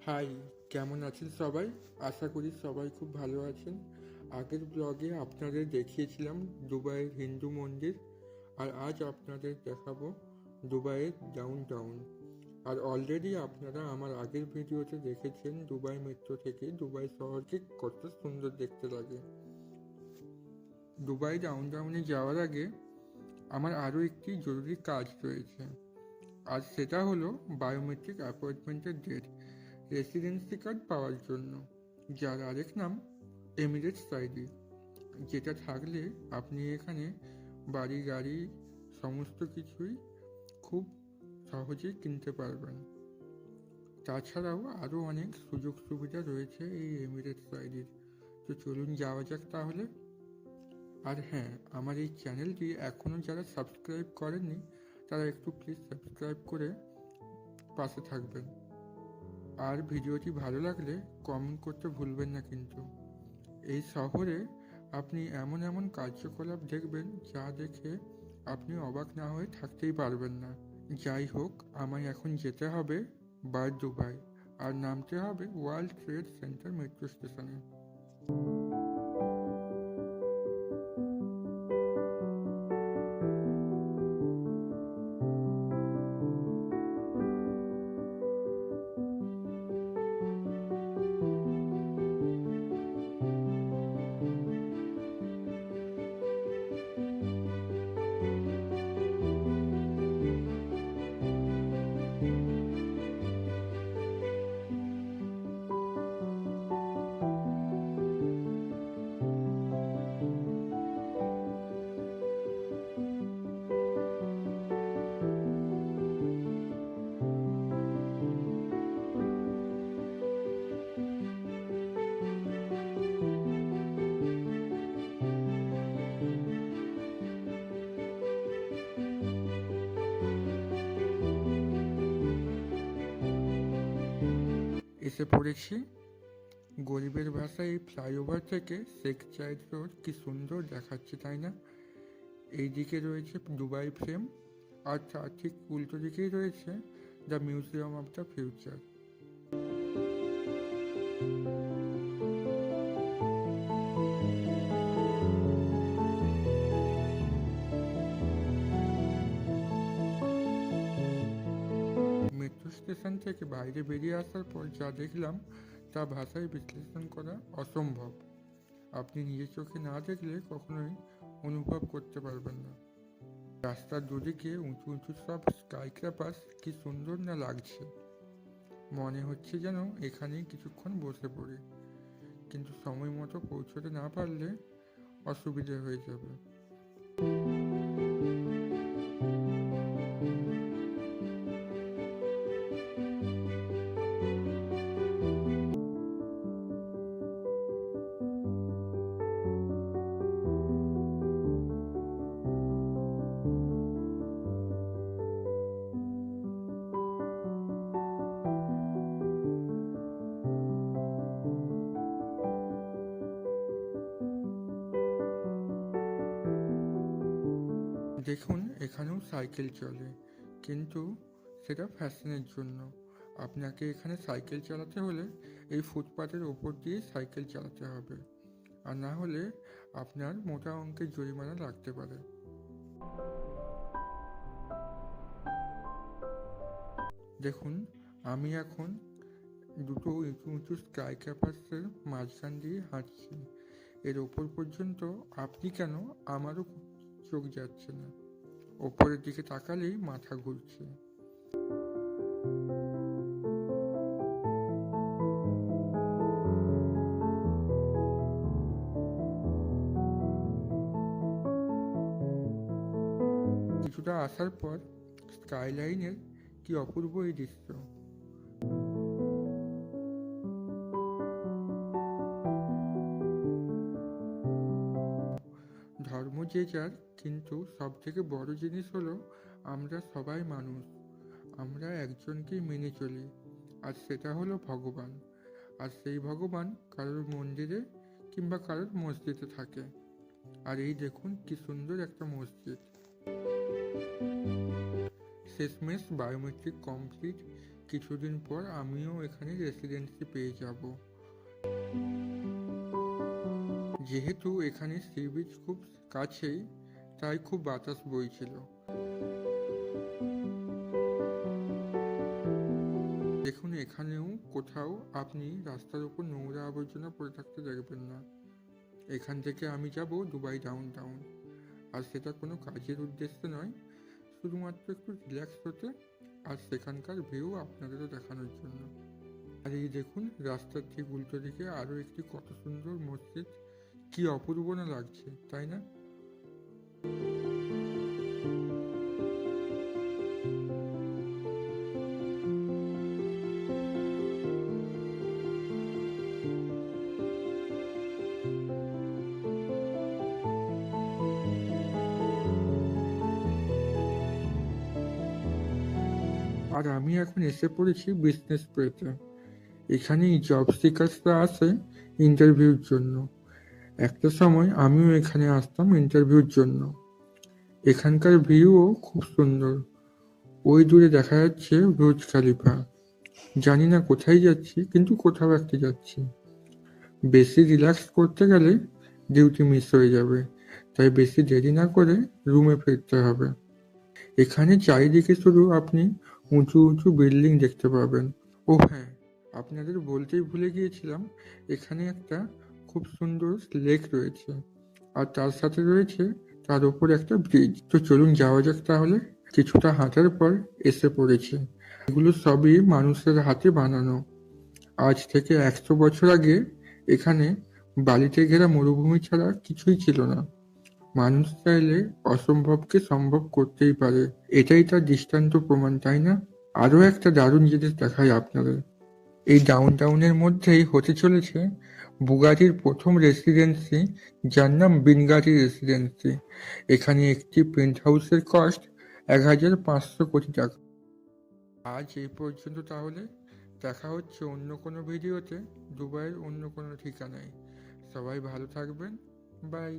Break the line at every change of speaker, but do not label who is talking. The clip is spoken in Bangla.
হাই, কেমন আছেন সবাই? আশা করি সবাই খুব ভালো আছেন। আগের ব্লগে আপনাদের দেখিয়েছিলাম দুবাইয়ের হিন্দু মন্দির, আর আজ আপনাদের দেখাবো দুবাইয়ের ডাউনটাউন। আর অলরেডি আপনারা আমার আগের ভিডিওতে দেখেছেন দুবাই মেট্রো থেকে দুবাই শহরকে কত সুন্দর দেখতে লাগে। দুবাই ডাউনটাউনে যাওয়ার আগে আমার আরও একটি জরুরি কাজ রয়েছে, আর সেটা হলো বায়োমেট্রিক অ্যাপয়েন্টমেন্টের ডেট রেসিডেন্সি কার্ড পাওয়ার জন্য, যার আরেক নাম এমিরেটস আইডি, যেটা থাকলে আপনি এখানে বাড়ি গাড়ি সমস্ত কিছুই খুব সহজেই কিনতে পারবেন। তাছাড়াও আরও অনেক সুযোগ সুবিধা রয়েছে এই এমিরেটস আইডির। তো চলুন যাওয়া যাক তাহলে। আর হ্যাঁ, আমার এই চ্যানেলটি এখনও যারা সাবস্ক্রাইব করেননি তারা একটু প্লিজ সাবস্ক্রাইব করে পাশে থাকবেন। আর ভিডিওটি ভালো লাগলে কমেন্ট করতে ভুলবেন না কিন্তু। এই শহরে আপনি এমন এমন কার্যকলাপ দেখবেন যা দেখে আপনি অবাক না হয়ে থাকতেই পারবেন না। যাই হোক, আমায় এখন যেতে হবে দুবাই, আর নামতে হবে ওয়ার্ল্ড ট্রেড সেন্টার মেট্রো স্টেশনে। এসে পড়েছি। গরিবের ভাষায় এই ফ্লাইওভার থেকে শেখ জায়েদ রোড কি সুন্দর দেখাচ্ছে, তাই না? এই দিকে রয়েছে দুবাই ফ্রেম, আর তার ঠিক উল্টো দিকেই রয়েছে the museum of the future. Metro station থেকে বাইরে বেরিয়ে আসার পর যা দেখলাম তা ভাষায় বিশ্লেষণ করা অসম্ভব। আপনি নিজের চোখে না দেখলে কখনোই অনুভব করতে পারবেন না। রাস্তার দুদিকে উঁচু উঁচু সব স্কাই ক্র্যাপার্স কি সুন্দর না লাগছে। মনে হচ্ছে যেন এখানেই কিছুক্ষণ বসে পড়ি, কিন্তু সময় মতো পৌঁছতে না পারলে অসুবিধে হয়ে যাবে। দেখুন, এখানেও সাইকেল চলে, কিন্তু সেটা ফ্যাশনের জন্য। আপনাকে এখানে সাইকেল চালাতে হলে এই ফুটপাতের ওপর দিয়ে সাইকেল চালাতে হবে, আর না হলে আপনার মোটা অঙ্কের জরিমানা লাগতে পারে। দেখুন, আমি এখন দুটো উঁচু উঁচু স্কাই ক্র্যাপার্সের মাঝখান দিয়ে হাঁটছি। এর ওপর পর্যন্ত আপনি কেন, আমারও চোখ যাচ্ছে না। ওপরের দিকে তাকালেই মাথা ঘুরছে। কিছুটা আসার পর স্কাইলাইনের কি অপূর্ব এই দৃশ্য। ধর্ম যে যার, কিন্তু সব থেকে বড় জিনিস হলো আমরা সবাই মানুষ। আমরা একজনকেই মেনে চলি, আর সেটা হলো ভগবান। আর সেই ভগবান কারোর মন্দিরে কিংবা কারোর মসজিদে থাকে। আর এই দেখুন কি সুন্দর একটা মসজিদ। শেষমেশ বায়োমেট্রিক কমপ্লিট, কিছুদিন পর আমিও এখানে রেসিডেন্সি পেয়ে যাব। যেহেতু এখানে সি বিচ খুব কাছেই, তাই খুব বাতাস বইছিল। দেখুন, এখানেও কোথাও আপনি রাস্তার উপর নোংরা আবর্জনা পড়ে থাকতে দেখবেন না। এখান থেকে আমি যাব দুবাই ডাউন টাউন, আর সেটা কোনো কাজের উদ্দেশ্যে নয়, শুধুমাত্র একটু রিল্যাক্স হতে আর সেখানকার ভিউ আপনাদেরও দেখানোর জন্য। আর এই দেখুন, রাস্তার ঠিক উল্টো দিকে আরও একটি কত সুন্দর মসজিদ, কি অপূর্ব না লাগছে, তাই না? আর আমি এখন এসে পড়েছি বিজনেস পেতে। এখানেই জব সিকার্সরা আসে ইন্টারভিউর জন্য। একটা সময় আমিও এখানে আসতাম ইন্টারভিউর জন্য। এখানকার ভিউও খুব সুন্দর। ওই দূরে দেখা যাচ্ছে বুর্জ খলিফা। জানি না কোথায় যাচ্ছি, কিন্তু কোথাও একটা যাচ্ছি। বেশি রিল্যাক্স করতে গেলে ডিউটি মিস হয়ে যাবে, তাই বেশি দেরি না করে রুমে ফিরতে হবে। এখানে চারিদিকে শুধু আপনি উঁচু উঁচু বিল্ডিং দেখতে পাবেন। ও হ্যাঁ, আপনাদের বলতেই ভুলে গিয়েছিলাম, এখানে একটা খুব সুন্দর লেক রয়েছে, আর তার সাথে রয়েছে তার উপর একটা ব্রিজ। তো চলুন যাওয়া যাক তাহলে। কিছুটা হাঁটার পর এসে পড়েছে। এগুলো সবই মানুষের হাতে বানানো। আজ থেকে 100 বছর আগে এখানে বালিতে ঘেরা মরুভূমি ছাড়া কিছুই ছিল না। মানুষ চাইলে অসম্ভবকে সম্ভব করতেই পারে, এটাই তার দৃষ্টান্ত প্রমাণ, তাই না? আরও একটা দারুণ জিনিস দেখাই আপনাদের। এই ডাউনটাউনের মধ্যেই হতে চলেছে বুগাটির প্রথম রেসিডেন্সি, যার নাম বিনগাটি রেসিডেন্সি। এখানে একটি পেন্ট হাউসের কস্ট 1,500 কোটি টাকা। আজ এই পর্যন্ত তাহলে। দেখা হচ্ছে অন্য কোনো ভিডিওতে, দুবাইয়ের অন্য কোনো ঠিকানায়। সবাই ভালো থাকবেন। বাই।